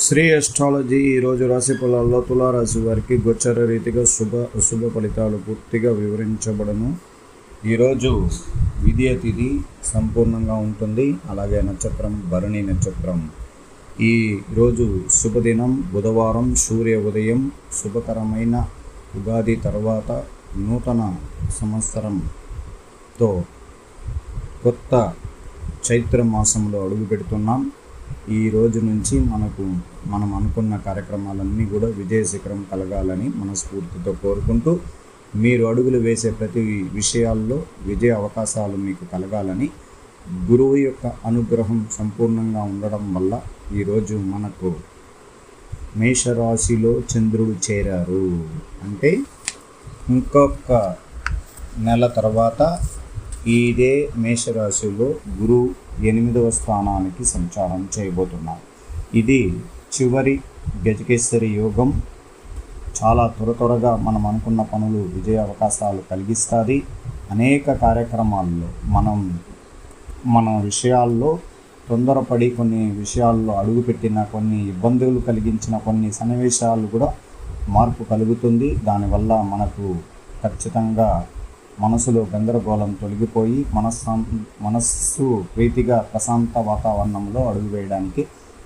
Shri astrology ఈరోజు రాశి ఫలాల్లో తులారాశి వారికి గోచర రీతిగా శుభ ఫలితాలు పూర్తిగా వివరించబడను. ఈరోజు విద్య తిథి సంపూర్ణంగా ఉంటుంది. అలాగే నక్షత్రం భరణి నక్షత్రం. ఈరోజు శుభదినం బుధవారం, సూర్య ఉదయం, శుభకరమైన ఉగాది తర్వాత నూతన సంవత్సరంతో కొత్త చైత్ర మాసంలో అడుగు పెడుతున్నాం. ఈ రోజు నుంచి మనం అనుకున్న కార్యక్రమాలన్నీ కూడా విజయ శిఖరం కలగాలని మనస్ఫూర్తితో కోరుకుంటూ, మీరు అడుగులు వేసే ప్రతి విషయాల్లో విజయ అవకాశాలు మీకు కలగాలని, గురువు యొక్క అనుగ్రహం సంపూర్ణంగా ఉండడం వల్ల ఈరోజు మనకు మేషరాశిలో చంద్రుడు చేరారు. అంటే ఇంకొక నెల తర్వాత ఇదే మేషరాశిలో గురువు 8వ స్థానానికి సంచారం చేయబోతున్నారు. ఇది చివరి గజకేసరి యోగం. చాలా త్వరగా మనం అనుకున్న పనులు విజయ అవకాశాలు కలిగిస్తుంది. అనేక కార్యక్రమాల్లో మన విషయాల్లో తొందరపడి కొన్ని విషయాల్లో అడుగుపెట్టిన, కొన్ని ఇబ్బందులు కలిగించిన కొన్ని సన్నివేశాలు కూడా మార్పు కలుగుతుంది. దానివల్ల మనకు ఖచ్చితంగా మనసులో గందరగోళం తొలగిపోయి మనస్సు ప్రీతిగా ప్రశాంత వాతావరణంలో అడుగు వేయడానికి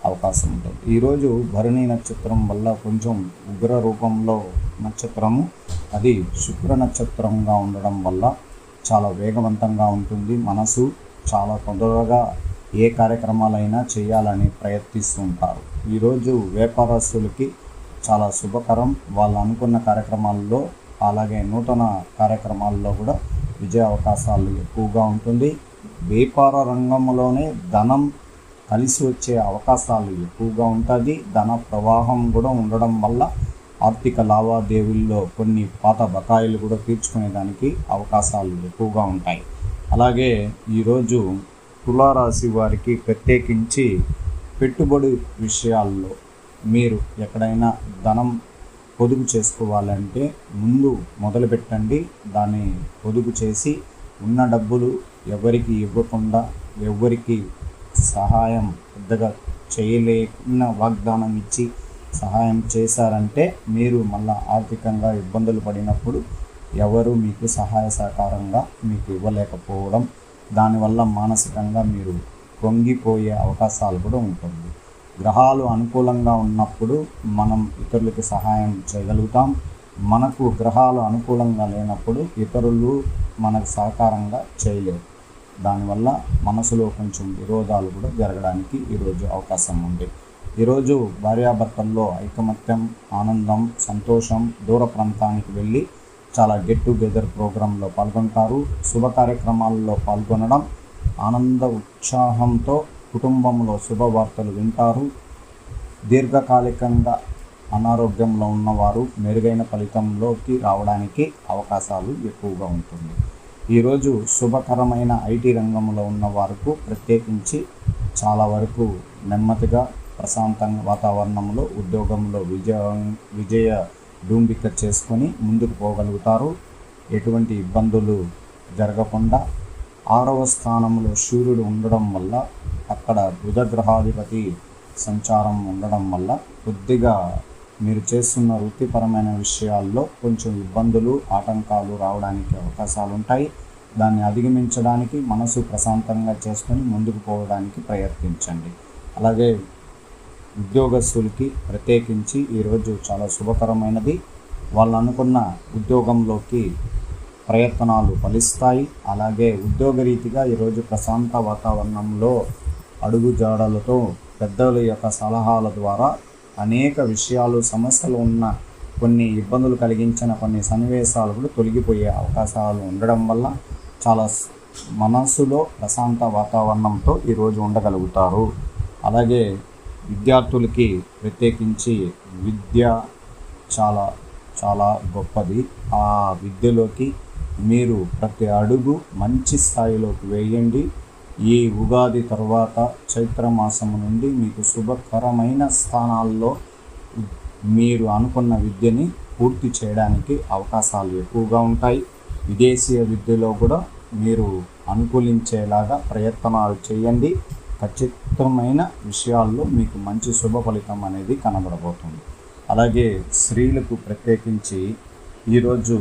అవకాశం ఉంటుంది. ఈరోజు భరణి నక్షత్రం వల్ల కొంచెం ఉగ్ర రూపంలో నక్షత్రము, అది శుక్ర నక్షత్రంగా ఉండడం వల్ల చాలా వేగవంతంగా ఉంటుంది. మనసు చాలా తొందరగా ఏ కార్యక్రమాలైనా చేయాలని ప్రయత్నిస్తుంటారు. ఈరోజు వ్యాపారస్తులకి చాలా శుభకరం. వాళ్ళు అనుకున్న కార్యక్రమాల్లో, అలాగే నూతన కార్యక్రమాల్లో కూడా విజయ అవకాశాలు ఎక్కువగా ఉంటుంది. వ్యాపార రంగంలోనే ధనం కలిసి వచ్చే అవకాశాలు ఎక్కువగా ఉంటుంది. ధన ప్రవాహం కూడా ఉండడం వల్ల ఆర్థిక లావాదేవీల్లో కొన్ని పాత బకాయిలు కూడా తీర్చుకునేదానికి అవకాశాలు ఎక్కువగా ఉంటాయి. అలాగే ఈరోజు తులారాశి వారికి ప్రత్యేకించి పెట్టుబడి విషయాల్లో మీరు ఎక్కడైనా ధనం పొదుపు చేసుకోవాలంటే ముందు మొదలుపెట్టండి. దాన్ని పొదుపు చేసి ఉన్న డబ్బులు ఎవరికి ఇవ్వకుండా, ఎవరికి సహాయం పెద్దగా చేయలేకున్న వాగ్దానం ఇచ్చి సహాయం చేశారంటే మీరు మళ్ళీ ఆర్థికంగా ఇబ్బందులు పడినప్పుడు ఎవరు మీకు సహాయ సహకారంగా మీకు ఇవ్వలేకపోవడం, దానివల్ల మానసికంగా మీరు పొంగిపోయే అవకాశాలు కూడా ఉంటుంది. గ్రహాలు అనుకూలంగా ఉన్నప్పుడు మనం ఇతరులకి సహాయం చేయగలుగుతాం. మనకు గ్రహాలు అనుకూలంగా లేనప్పుడు ఇతరులు మనకు సహకారంగా చేయలేరు. దానివల్ల మనసులో కొంచెం విరోధాలు కూడా జరగడానికి ఈరోజు అవకాశం ఉంది. ఈరోజు భార్యాభర్తల్లో ఐకమత్యం, ఆనందం, సంతోషం. దూర ప్రాంతానికి వెళ్ళి చాలా గెట్ టుగెదర్ ప్రోగ్రాంలో పాల్గొంటారు. శుభ కార్యక్రమాల్లో పాల్గొనడం, ఆనంద ఉత్సాహంతో కుటుంబంలో శుభవార్తలు వింటారు. దీర్ఘకాలికంగా అనారోగ్యంలో ఉన్నవారు మెరుగైన ఫలితంలోకి రావడానికి అవకాశాలు ఎక్కువగా ఉంటుంది. ఈరోజు శుభకరమైన ఐటీ రంగంలో ఉన్న వారికి ప్రత్యేకించి చాలా వరకు నెమ్మదిగా ప్రశాంతంగా వాతావరణంలో ఉద్యోగంలో విజయ డుంబిక చేసుకొని ముందుకు పోగలుగుతారు. ఎటువంటి ఇబ్బందులు జరగకుండా 6వ స్థానంలో సూర్యుడు ఉండడం వల్ల, అక్కడ బుధగ్రహాధిపతి సంచారం ఉండడం వల్ల కొద్దిగా మీరు చేస్తున్న వృత్తిపరమైన విషయాల్లో కొంచెం ఇబ్బందులు, ఆటంకాలు రావడానికి అవకాశాలు ఉంటాయి. దాన్ని అధిగమించడానికి మనసు ప్రశాంతంగా చేసుకొని ముందుకు పోవడానికి ప్రయత్నించండి. అలాగే ఉద్యోగస్తులకి ప్రత్యేకించి ఈరోజు చాలా శుభకరమైనది. వాళ్ళు అనుకున్న ఉద్యోగంలోకి ప్రయత్నాలు ఫలిస్తాయి. అలాగే ఉద్యోగరీతిగా ఈరోజు ప్రశాంత వాతావరణంలో అడుగుజాడలతో పెద్దల యొక్క సలహాల ద్వారా అనేక విషయాలు, సమస్యలు ఉన్న కొన్ని ఇబ్బందులు కలిగించిన కొన్ని సన్నివేశాలు కూడా తొలగిపోయే అవకాశాలు ఉండడం వల్ల చాలా మనసులో ప్రశాంత వాతావరణంతో ఈరోజు ఉండగలుగుతారు. అలాగే విద్యార్థులకి ప్రత్యేకించి విద్య చాలా చాలా గొప్పది. ఆ విద్యలోకి మీరు ప్రతి అడుగు మంచి స్థాయిలోకి వేయండి. ఈ ఉగాది తర్వాత చైత్రమాసం నుండి మీకు శుభకరమైన స్థానాల్లో మీరు అనుకున్న విద్యని పూర్తి చేయడానికి అవకాశాలు ఎక్కువగా ఉంటాయి. విదేశీయ విద్యలో కూడా మీరు అనుకూలించేలాగా ప్రయత్నాలు చేయండి. ఖచ్చితమైన విషయాల్లో మీకు మంచి శుభ ఫలితం అనేది కనబడబోతుంది. అలాగే స్త్రీలకు ప్రత్యేకించి ఈరోజు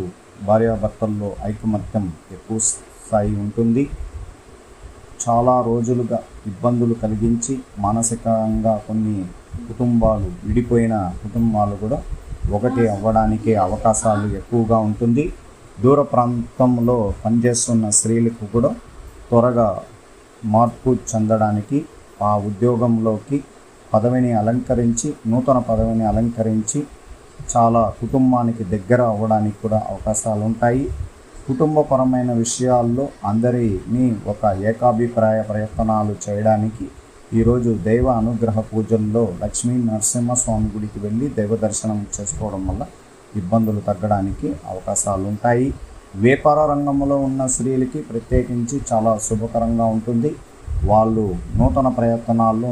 భార్యాభర్తల్లో ఐకమత్యం ఎక్కువ స్థాయి ఉంటుంది. చాలా రోజులుగా ఇబ్బందులు కలిగించి మానసికంగా కొన్ని కుటుంబాలు విడిపోయిన కుటుంబాలు కూడా ఒకటి అవ్వడానికి అవకాశాలు ఎక్కువగా ఉంటుంది. దూర ప్రాంతంలో పనిచేస్తున్న స్త్రీలకు కూడా త్వరగా మార్పు చెందడానికి ఆ ఉద్యోగంలోకి నూతన పదవిని అలంకరించి చాలా కుటుంబానికి దగ్గర అవ్వడానికి కూడా అవకాశాలు ఉంటాయి. కుటుంబపరమైన విషయాల్లో అందరినీ ఒక ఏకాభిప్రాయ ప్రయత్నాలు చేయడానికి ఈరోజు దైవ అనుగ్రహ పూజల్లో లక్ష్మీ నరసింహస్వామి గుడికి వెళ్ళి దైవ దర్శనం చేసుకోవడం వల్ల ఇబ్బందులు తగ్గడానికి అవకాశాలు ఉంటాయి. వ్యాపార రంగంలో ఉన్న స్త్రీలకి ప్రత్యేకించి చాలా శుభకరంగా ఉంటుంది. వాళ్ళు నూతన ప్రయత్నాల్లో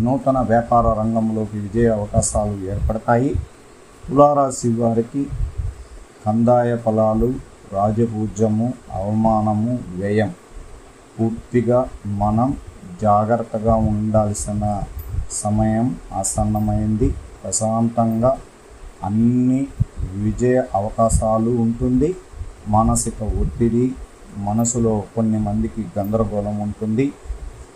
నూతన వ్యాపార రంగంలోకి విజయ అవకాశాలు ఏర్పడతాయి. తులారాశి వారికి కందాయ ఫలాలు, రాజపూజ్యము, అవమానము, వ్యయం. పూర్తిగా మనం జాగ్రత్తగా ఉండాల్సిన సమయం ఆసన్నమైంది. ప్రశాంతంగా అన్ని విజయ అవకాశాలు ఉంటుంది. మానసిక ఒత్తిడి, మనసులో కొన్ని మందికి గందరగోళం ఉంటుంది.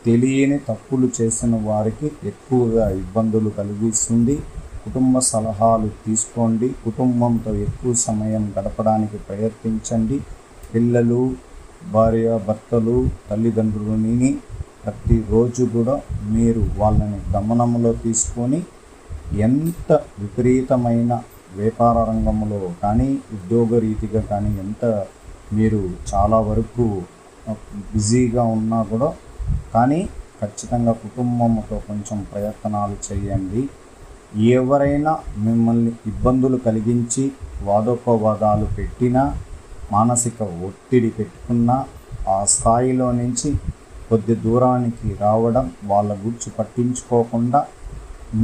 తెలియని తప్పులు చేసిన వారికి ఎక్కువగా ఇబ్బందులు కలిగిస్తుంది. కుటుంబ సలహాలు తీసుకోండి. కుటుంబంతో ఎక్కువ సమయం గడపడానికి ప్రయత్నించండి. పిల్లలు, భార్యాభర్తలు, తల్లిదండ్రులని ప్రతిరోజు కూడా మీరు వాళ్ళని గమనంలో తీసుకొని ఎంత విపరీతమైన వ్యాపార రంగంలో కానీ ఉద్యోగ రీతిగా కానీ ఎంత మీరు చాలా వరకు బిజీగా ఉన్నా కూడా కానీ ఖచ్చితంగా కుటుంబంతో కొంచెం ప్రయత్నాలు చేయండి. ఎవరైనా మిమ్మల్ని ఇబ్బందులు కలిగించి వాదోపవాదాలు పెట్టినా, మానసిక ఒత్తిడి పెట్టుకున్నా ఆ స్థాయిలో నుంచి కొద్ది దూరానికి రావడం, వాళ్ళ గురించి పట్టించుకోకుండా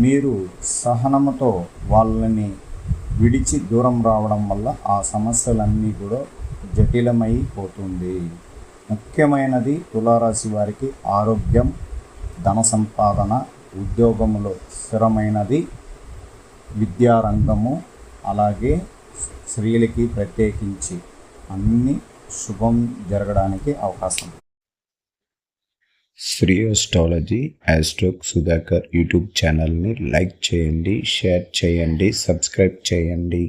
మీరు సహనంతో వాళ్ళని విడిచి దూరం రావడం వల్ల ఆ సమస్యలన్నీ కూడా జటిలమైపోతుంది. ముఖ్యమైనది తులారాశి వారికి ఆరోగ్యం, ధన సంపాదన, ఉద్యోగంలో స్థిరమైనది, విద్యారంగము, అలాగే స్త్రీలకి ప్రత్యేకించి అన్ని శుభం జరగడానికి అవకాశం. శ్రీ అస్ట్రాలజీ ఆస్ట్రోక్ సుధాకర్ యూట్యూబ్ ఛానల్ని లైక్ చేయండి, షేర్ చేయండి, సబ్స్క్రైబ్ చేయండి.